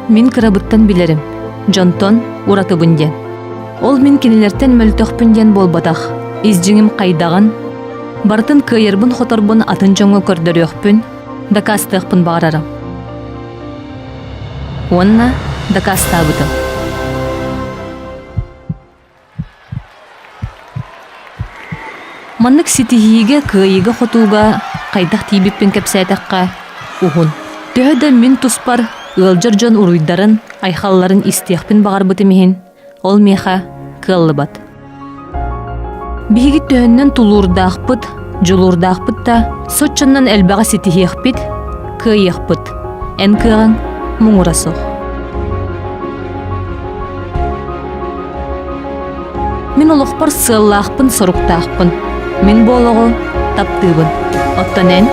мин кырабыттан билерим. Жонтон уратыбын ден. Ол мин кинилертен мөлтөхпүн ден болбатах. Изжиңим кайдаган. Бартын кыйырбын хоторбун атын жоңго көрдөрөкпүн. Дакастыхпын багарарым. Онна дакастабытым. Маннык ситихиге кыйыга хотууга кайдах тийбиппин кепсәтәккә ухун. Төһөдө мин туспар ылжыр жон уруйдарын айхалларын истиякпин багарбыты миһин. Ол меха кыллыбат. Биһиги төһөннөн тулурдаахпыт, жулурдаахпыт та сотчоннан элбага ситихиякпит, кыйыякпыт. Эн кыган муңурасох. Мин олохпар сыллаахпын, соруктаахпын. Мин болого таптыбын. Оттонен